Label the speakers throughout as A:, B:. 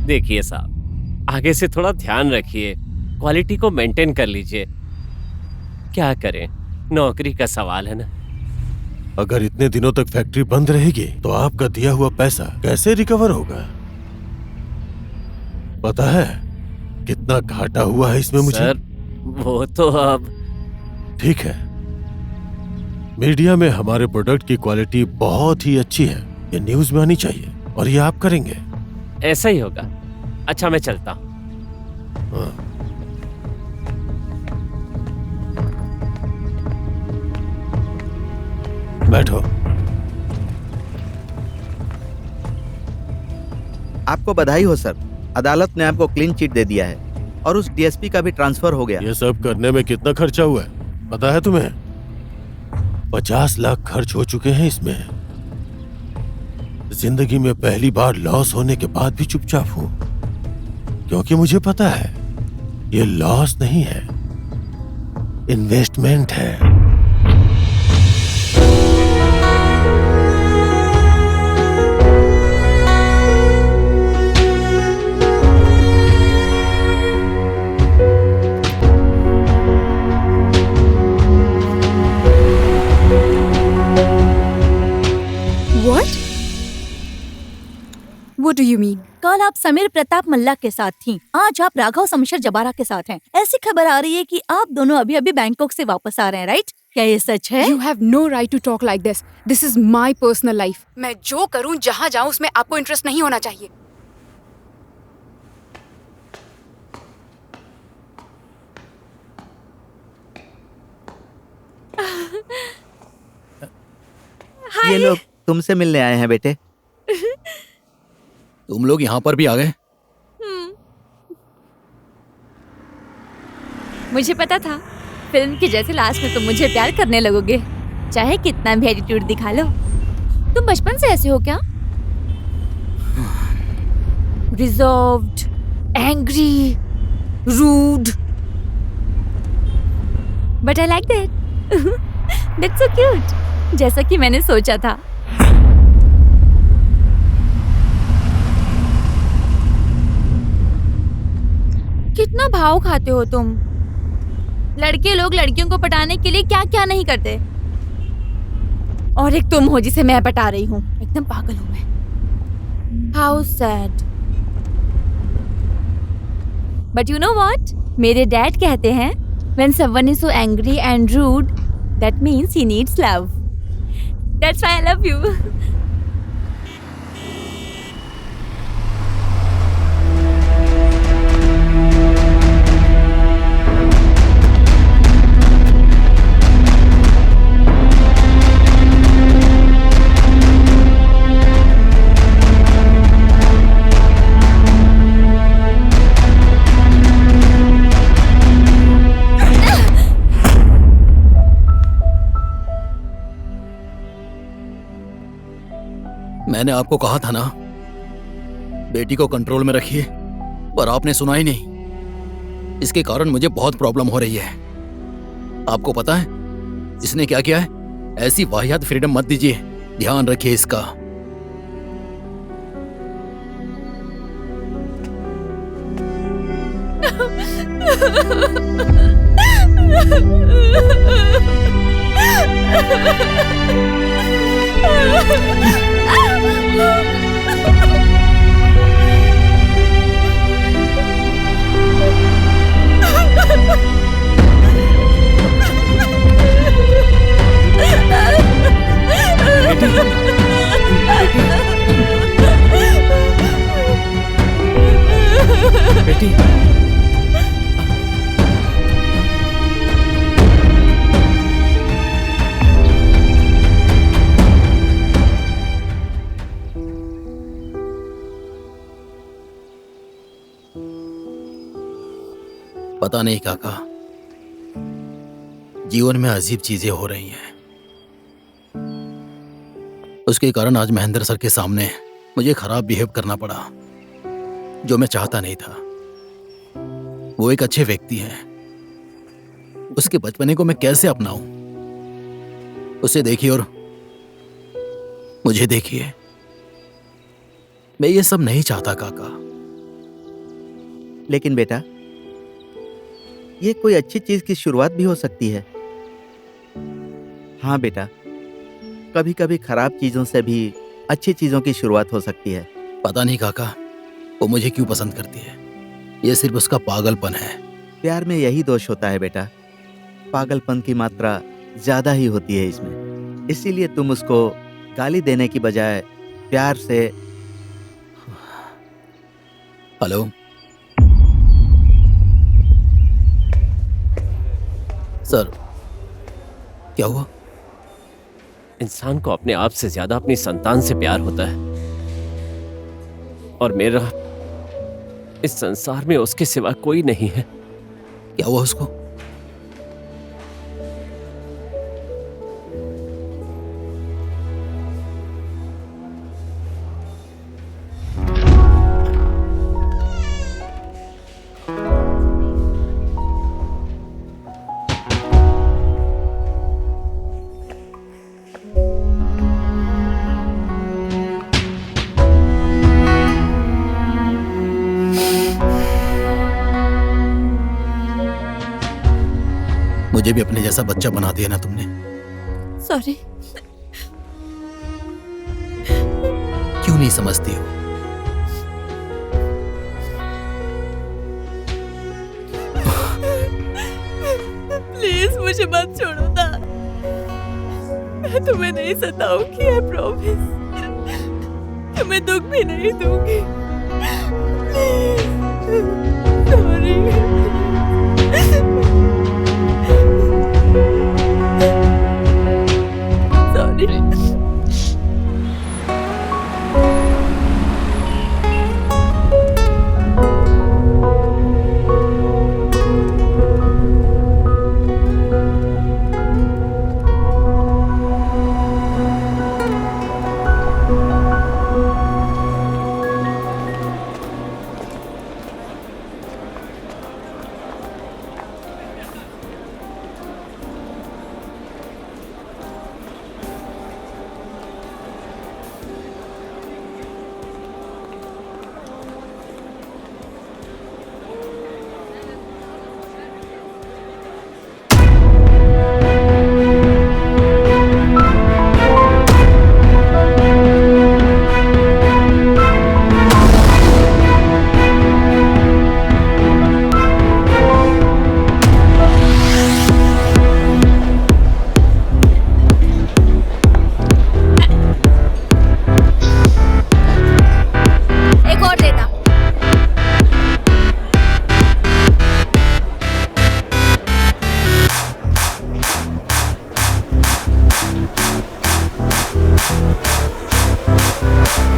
A: देखिए साहब, आगे से थोड़ा ध्यान रखिए, क्वालिटी को मेंटेन कर लीजिए। क्या करें, नौकरी का सवाल है ना।
B: अगर इतने दिनों तक फैक्ट्री बंद रहेगी तो आपका दिया हुआ पैसा कैसे रिकवर होगा? पता है कितना घाटा हुआ है इसमें मुझे?
A: सर, वो तो अब
B: ठीक है, मीडिया में हमारे प्रोडक्ट की क्वालिटी बहुत ही अच्छी है, ये न्यूज में आनी चाहिए और ये आप करेंगे।
A: ऐसा ही होगा। अच्छा, मैं चलता हूँ।
B: हाँ। बैठो।
C: आपको बधाई हो सर, अदालत ने आपको क्लीन चिट दे दिया है और उस डीएसपी का भी ट्रांसफर हो गया।
B: ये सब करने में कितना खर्चा हुआ है पता है तुम्हें? 50 लाख खर्च हो चुके हैं इसमें। जिंदगी में पहली बार लॉस होने के बाद भी चुपचाप हूं, क्योंकि मुझे पता है ये लॉस नहीं है, इन्वेस्टमेंट है।
D: What do you mean?
E: कल आप समीर प्रताप मल्ला के साथ थीं, आज आप राघव शमशेर जबारा के साथ हैं। ऐसी खबर आ रही है कि आप दोनों अभी अभी बैंकॉक से वापस आ रहे हैं, राइट? क्या ये सच है?
D: You have no right to talk like this. This is my personal life. मैं जो करूं, जहां जाऊं, उसमें आपको इंटरेस्ट नहीं होना चाहिए।
C: ये लोग तुमसे मिलने आए हैं बेटे।
F: तुम लोग यहाँ पर भी आ गए?
E: मुझे पता था फिल्म के जैसे लास्ट में तुम मुझे प्यार करने लगोगे, चाहे कितना भी एटीट्यूड दिखा लो। तुम बचपन से ऐसे हो क्या? Reserved, angry, rude, but I like that. That's so cute, जैसा कि मैंने सोचा था। कितना भाव खाते हो तुम। लड़के लोग लड़कियों को पटाने के लिए क्या क्या नहीं करते, और एक तुम हो जिसे मैं पटा रही हूँ। एकदम पागल हूँ मैं। How sad. But you know what, मेरे डैड कहते हैं when someone is so angry and rude, that means he needs love. That's why I love you.
F: मैंने आपको कहा था ना, बेटी को कंट्रोल में रखिए, पर आपने सुना ही नहीं। इसके कारण मुझे बहुत प्रॉब्लम हो रही है। आपको पता है इसने क्या किया है? ऐसी वाहियात फ्रीडम मत दीजिए, ध्यान रखिए इसका।
A: बेटी,
F: पता नहीं काका, जीवन में अजीब चीजें हो रही हैं। उसके कारण आज महेंद्र सर के सामने मुझे खराब बिहेव करना पड़ा, जो मैं चाहता नहीं था। वो एक अच्छे व्यक्ति हैं, उसके बचपने को मैं कैसे अपनाऊं? उसे देखिए और मुझे देखिए। मैं ये सब नहीं चाहता काका,
C: लेकिन बेटा, ये कोई अच्छी चीज की शुरुआत भी हो सकती है। हाँ बेटा, कभी कभी खराब चीजों से भी अच्छी चीजों की शुरुआत हो सकती है।
F: पता नहीं काका, वो मुझे क्यों पसंद करती है। ये सिर्फ उसका पागलपन है।
C: प्यार में यही दोष होता है बेटा, पागलपन की मात्रा ज्यादा ही होती है इसमें। इसीलिए तुम उसको गाली देने की बजाय प्यार से।
F: हेलो, सर, क्या हुआ?
A: इंसान को अपने आप से ज्यादा अपनी संतान से प्यार होता है, और मेरा इस संसार में उसके सिवा कोई नहीं है।
F: क्या हुआ उसको? मुझे भी अपने जैसा बच्चा बना दिया ना तुमने।
E: सॉरी।
F: क्यों नहीं समझती हो?
E: प्लीज मुझे मत छोड़ो ना, मैं तुम्हें नहीं सताऊंगी, आई प्रॉमिस। तुम्हें दुख भी नहीं दूंगी। सॉरी। सॉरी।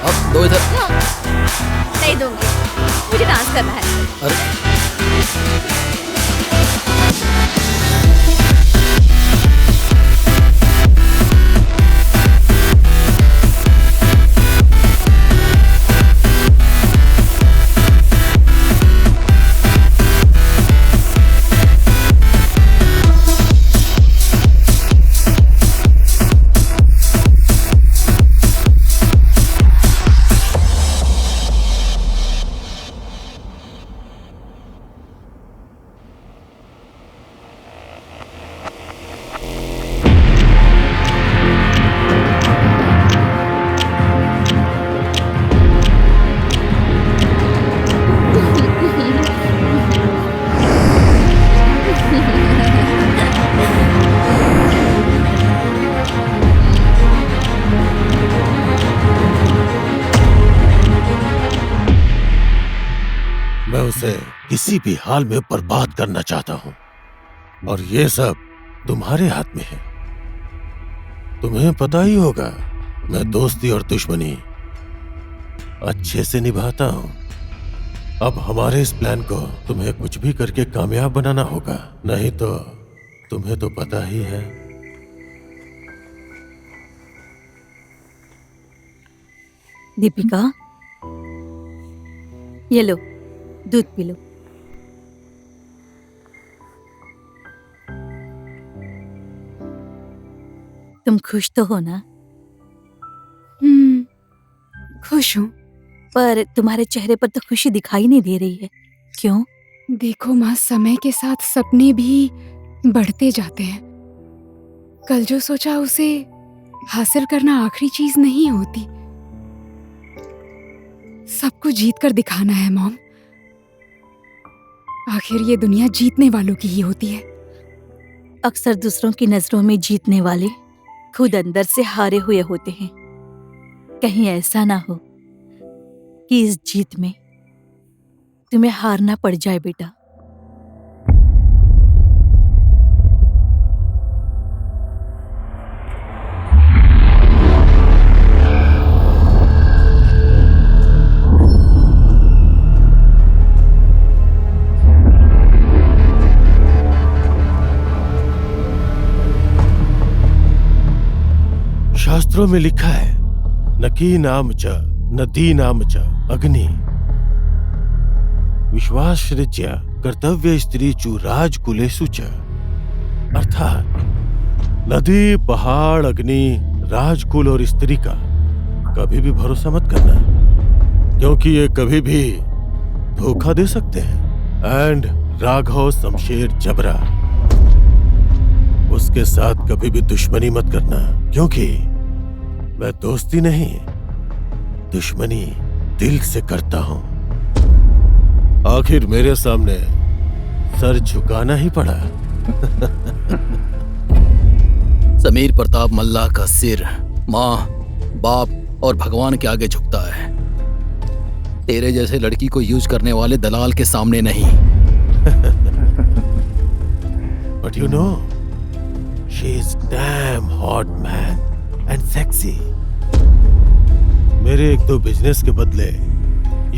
F: अब दो इधर।
E: नहीं दूंगी, मुझे डांस करना है।
F: अरे
B: मैं उसे किसी भी हाल में बर्बाद करना चाहता हूं, और ये सब तुम्हारे हाथ में है। तुम्हें पता ही होगा, मैं दोस्ती और दुश्मनी अच्छे से निभाता हूं। अब हमारे इस प्लान को तुम्हें कुछ भी करके कामयाब बनाना होगा, नहीं तो तुम्हें तो पता ही है।
E: दीपिका, ये लो, दूध पी लो। तुम खुश तो हो ना?
D: खुश हूँ।
E: पर तुम्हारे चेहरे पर तो खुशी दिखाई नहीं दे रही है। क्यों?
D: देखो माँ, समय के साथ सपने भी बढ़ते जाते हैं। कल जो सोचा उसे हासिल करना आखिरी चीज नहीं होती, सबको जीत कर दिखाना है मॉम। आखिर ये दुनिया जीतने वालों की ही होती है।
E: अक्सर दूसरों की नजरों में जीतने वाले खुद अंदर से हारे हुए होते हैं। कहीं ऐसा ना हो कि इस जीत में तुम्हें हारना पड़ जाए बेटा।
B: शास्त्रों में लिखा है, नकी नाम च नदी नाम च अग्नि विश्वासृज्य कर्तव्य स्त्री चु राजकुलेषु च। अर्थात नदी, पहाड़, अग्नि, राजकुल और स्त्री का कभी भी भरोसा मत करना, क्योंकि ये कभी भी धोखा दे सकते हैं। एंड राघव शमशेर जबरा, उसके साथ कभी भी दुश्मनी मत करना, क्योंकि मैं दोस्ती नहीं दुश्मनी दिल से करता हूं। आखिर मेरे सामने सर झुकाना ही पड़ा।
F: समीर प्रताप मल्ला का सिर माँ, बाप और भगवान के आगे झुकता है, तेरे जैसे लड़की को यूज करने वाले दलाल के सामने नहीं।
B: But you know, she is damn hot man and sexy. मेरे एक दो बिजनेस के बदले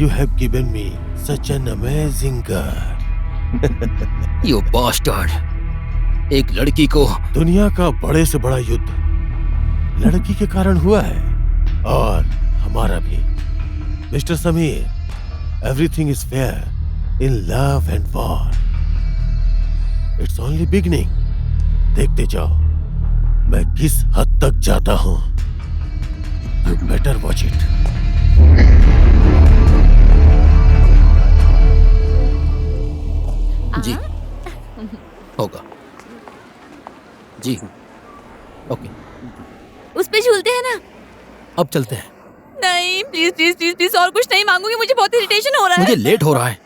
B: you have given me such an amazing girl.
F: You bastard, एक लड़की को
B: दुनिया का बड़े से बड़ा युद्ध लड़की के कारण हुआ है, और हमारा भी। Mister Sameer, everything is fair in love and war. It's only beginning. देखते जाओ मैं किस हद तक जाता हूं। You better watch it.
F: जी होगा जी। ओके,
E: उस पे झूलते हैं ना?
F: अब चलते हैं।
E: नहीं, प्लीज प्लीज प्लीज प्लीज, और कुछ नहीं मांगूंगी, मुझे बहुत इरिटेशन हो रहा है।
F: मुझे लेट हो रहा है।